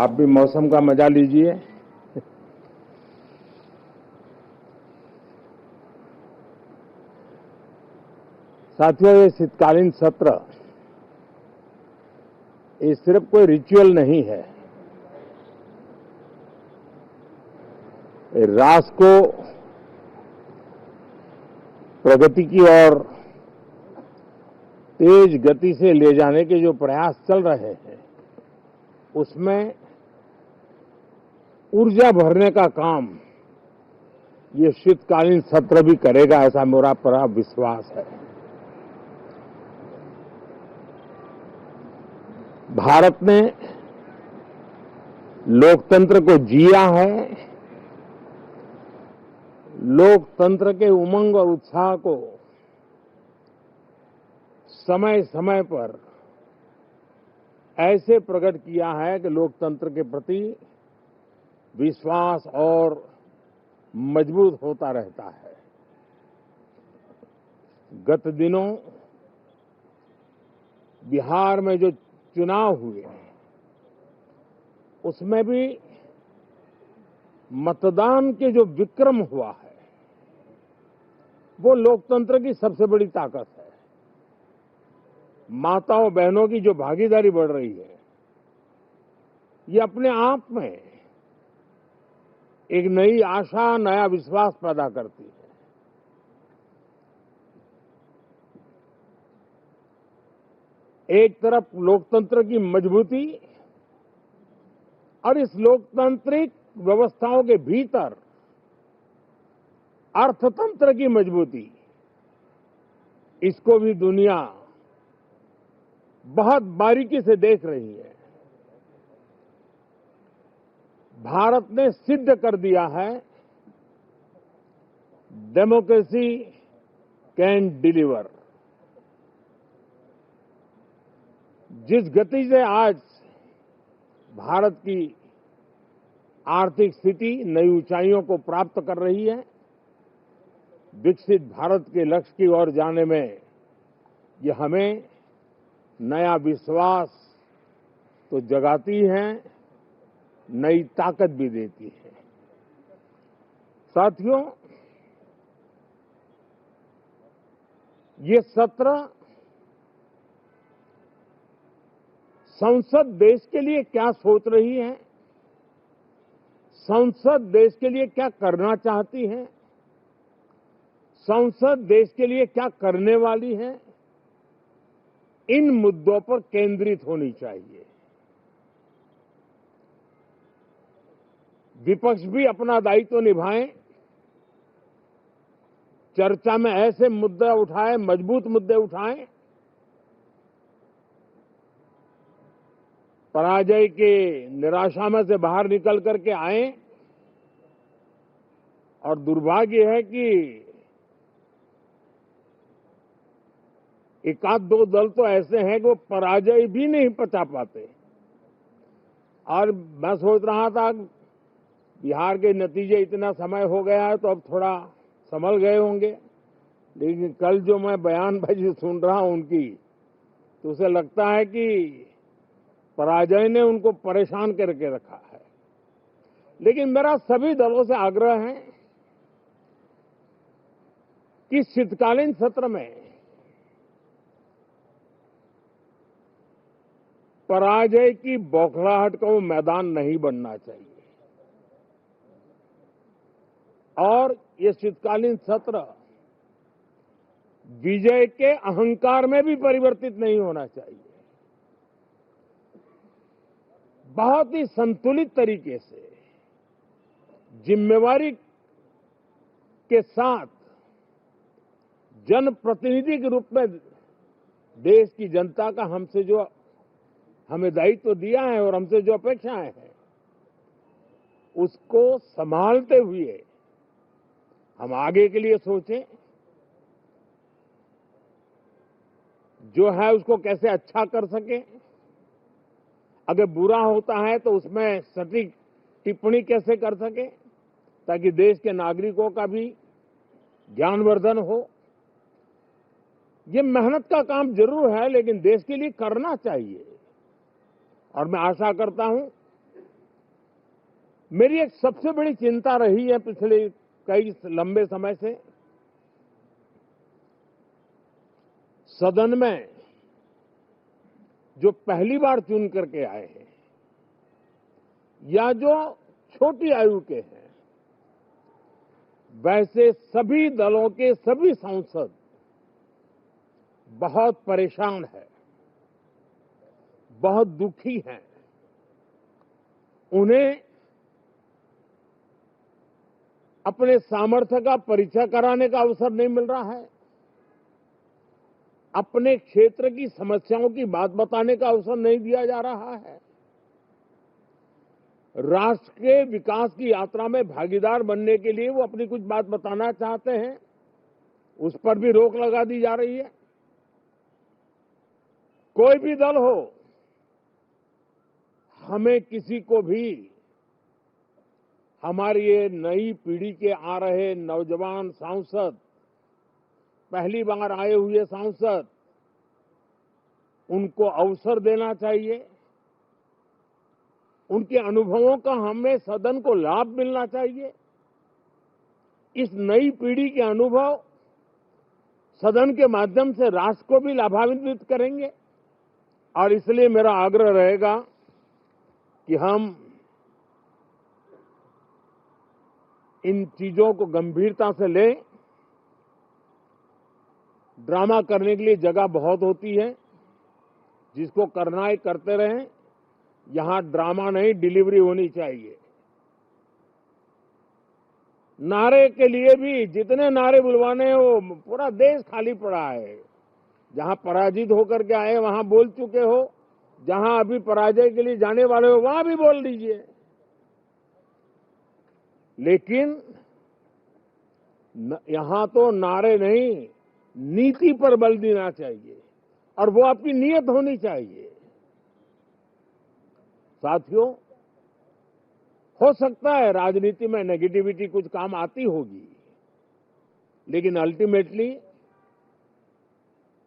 आप भी मौसम का मजा लीजिए। साथियों, ये शीतकालीन सत्र ये सिर्फ कोई रिचुअल नहीं है। राष्ट्र को प्रगति की ओर तेज गति से ले जाने के जो प्रयास चल रहे हैं, उसमें ऊर्जा भरने का काम ये शीतकालीन सत्र भी करेगा, ऐसा मेरा पूरा विश्वास है। भारत ने लोकतंत्र को जिया है, लोकतंत्र के उमंग और उत्साह को समय समय पर ऐसे प्रकट किया है कि लोकतंत्र के प्रति विश्वास और मजबूत होता रहता है। गत दिनों बिहार में जो चुनाव हुए, उसमें भी मतदान के जो विक्रम हुआ है, वो लोकतंत्र की सबसे बड़ी ताकत है। माताओं बहनों की जो भागीदारी बढ़ रही है, ये अपने आप में एक नई आशा, नया विश्वास पैदा करती है। एक तरफ लोकतंत्र की मजबूती और इस लोकतांत्रिक व्यवस्थाओं के भीतर अर्थतंत्र की मजबूती, इसको भी दुनिया बहुत बारीकी से देख रही है। भारत ने सिद्ध कर दिया है, डेमोक्रेसी कैन डिलीवर। जिस गति से आज भारत की आर्थिक स्थिति नई ऊंचाइयों को प्राप्त कर रही है, विकसित भारत के लक्ष्य की ओर जाने में ये हमें नया विश्वास तो जगाती है, नई ताकत भी देती है। साथियों, ये सत्र संसद देश के लिए क्या सोच रही है, संसद देश के लिए क्या करना चाहती है, संसद देश के लिए क्या करने वाली है, इन मुद्दों पर केंद्रित होनी चाहिए। विपक्ष भी अपना दायित्व निभाएं, चर्चा में ऐसे मुद्दे उठाएं, मजबूत मुद्दे उठाएं, पराजय के निराशा में से बाहर निकल करके आए। और दुर्भाग्य है कि एक आध दो दल तो ऐसे हैं कि वो पराजय भी नहीं पचा पाते। और मैं सोच रहा था बिहार के नतीजे इतना समय हो गया है तो अब थोड़ा संभल गए होंगे, लेकिन कल जो मैं बयानबाजी सुन रहा हूं उनकी, तो उसे लगता है कि पराजय ने उनको परेशान करके रखा है। लेकिन मेरा सभी दलों से आग्रह है कि शीतकालीन सत्र में पराजय की बौखलाहट का वो मैदान नहीं बनना चाहिए। और ये शीतकालीन सत्र विजय के अहंकार में भी परिवर्तित नहीं होना चाहिए। बहुत ही संतुलित तरीके से, जिम्मेवारी के साथ, जनप्रतिनिधि के रूप में देश की जनता का हमसे जो हमें दायित्व दिया है और हमसे जो अपेक्षाएं हैं, उसको संभालते हुए हम आगे के लिए सोचें। जो है उसको कैसे अच्छा कर सकें, अगर बुरा होता है तो उसमें सटीक टिप्पणी कैसे कर सके, ताकि देश के नागरिकों का भी ज्ञानवर्धन हो। ये मेहनत का काम जरूर है, लेकिन देश के लिए करना चाहिए। और मैं आशा करता हूं मेरी एक सबसे बड़ी चिंता रही है पिछले कई लंबे समय से, सदन में जो पहली बार चुन करके आए हैं या जो छोटी आयु के हैं, वैसे सभी दलों के सभी सांसद बहुत परेशान हैं, बहुत दुखी हैं। उन्हें अपने सामर्थ्य का परिचय कराने का अवसर नहीं मिल रहा है, अपने क्षेत्र की समस्याओं की बात बताने का अवसर नहीं दिया जा रहा है, राष्ट्र के विकास की यात्रा में भागीदार बनने के लिए वो अपनी कुछ बात बताना चाहते हैं, उस पर भी रोक लगा दी जा रही है। कोई भी दल हो, हमें किसी को भी हमारी ये नई पीढ़ी के आ रहे नौजवान सांसद, पहली बार आए हुए सांसद, उनको अवसर देना चाहिए, उनके अनुभवों का हमें सदन को लाभ मिलना चाहिए। इस नई पीढ़ी के अनुभव सदन के माध्यम से राष्ट्र को भी लाभान्वित करेंगे और इसलिए मेरा आग्रह रहेगा कि हम इन चीजों को गंभीरता से लें। ड्रामा करने के लिए जगह बहुत होती है, जिसको करना है करते रहें। यहां ड्रामा नहीं, डिलीवरी होनी चाहिए। नारे के लिए भी जितने नारे बुलवाने हैं, वो पूरा देश खाली पड़ा है। जहां पराजित होकर के आए वहां बोल चुके हो, जहां अभी पराजय के लिए जाने वाले हो वहां भी बोल दीजिए, लेकिन यहां तो नारे नहीं, नीति पर बल देना चाहिए और वो आपकी नीयत होनी चाहिए। साथियों, हो सकता है राजनीति में नेगेटिविटी कुछ काम आती होगी, लेकिन अल्टीमेटली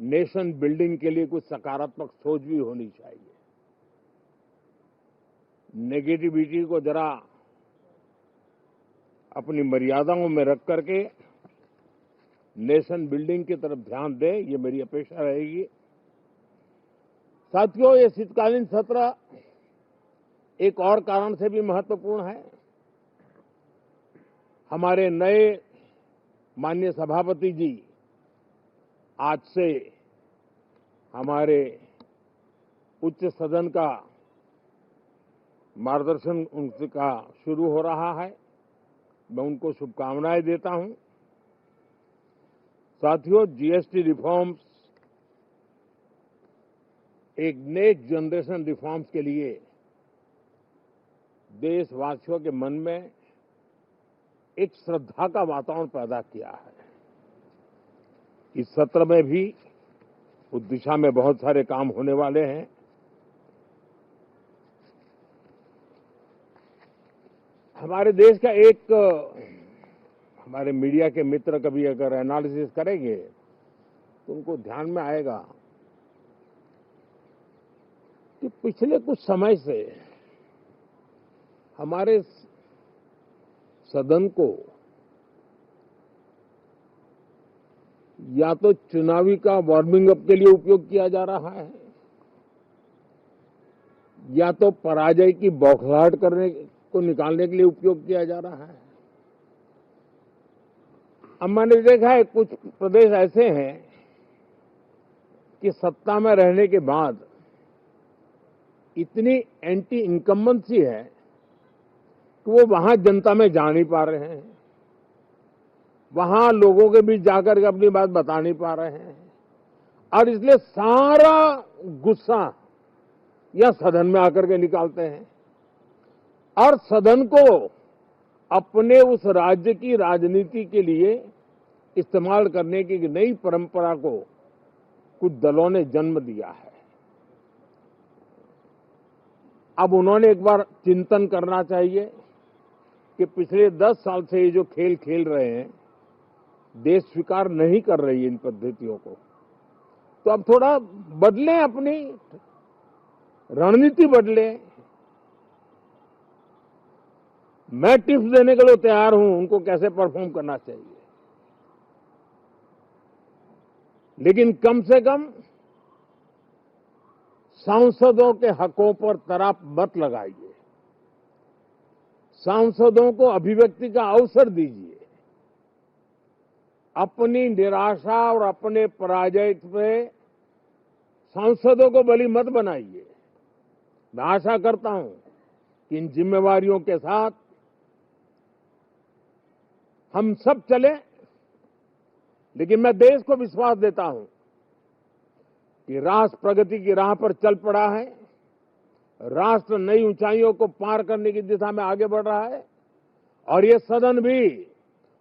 नेशन बिल्डिंग के लिए कुछ सकारात्मक सोच भी होनी चाहिए। नेगेटिविटी को जरा अपनी मर्यादाओं में रख करके नेशन बिल्डिंग की तरफ ध्यान दें, ये मेरी अपेक्षा रहेगी। साथियों, ये शीतकालीन सत्र एक और कारण से भी महत्वपूर्ण है। हमारे नए माननीय सभापति जी आज से हमारे उच्च सदन का मार्गदर्शन उनका शुरू हो रहा है। मैं उनको शुभकामनाएं देता हूं। साथियों, जीएसटी रिफॉर्म्स एक नेक्स्ट जनरेशन रिफॉर्म्स के लिए देशवासियों के मन में एक श्रद्धा का वातावरण पैदा किया है। इस सत्र में भी उस दिशा में बहुत सारे काम होने वाले हैं। हमारे देश का एक हमारे मीडिया के मित्र कभी अगर एनालिसिस करेंगे तो उनको ध्यान में आएगा कि पिछले कुछ समय से हमारे सदन को या तो चुनावी का वार्मिंग अप के लिए उपयोग किया जा रहा है, या तो पराजय की बौखलाहट करने को निकालने के लिए उपयोग किया जा रहा है। अब मैंने देखा है कुछ प्रदेश ऐसे हैं कि सत्ता में रहने के बाद इतनी एंटी इनकम्बेंसी है कि वो वहां जनता में जा नहीं पा रहे हैं, वहां लोगों के बीच जाकर के अपनी बात बता नहीं पा रहे हैं, और इसलिए सारा गुस्सा या सदन में आकर के निकालते हैं और सदन को अपने उस राज्य की राजनीति के लिए इस्तेमाल करने की नई परंपरा को कुछ दलों ने जन्म दिया है। अब उन्होंने एक बार चिंतन करना चाहिए कि पिछले 10 साल से ये जो खेल खेल रहे हैं, देश स्वीकार नहीं कर रही है इन पद्धतियों को, तो अब थोड़ा बदलें, अपनी रणनीति बदलें। मैं टिप्स देने के लिए तैयार हूं उनको कैसे परफॉर्म करना चाहिए, लेकिन कम से कम सांसदों के हकों पर तराप मत लगाइए, सांसदों को अभिव्यक्ति का अवसर दीजिए, अपनी निराशा और अपने पराजय पे सांसदों को बलि मत बनाइए। मैं आशा करता हूं कि इन जिम्मेवारियों के साथ हम सब चलें, लेकिन मैं देश को विश्वास देता हूं कि राष्ट्र प्रगति की राह पर चल पड़ा है, राष्ट्र नई ऊंचाइयों को पार करने की दिशा में आगे बढ़ रहा है और ये सदन भी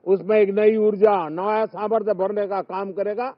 उसमें एक नई ऊर्जा, नया सामर्थ्य भरने का काम करेगा।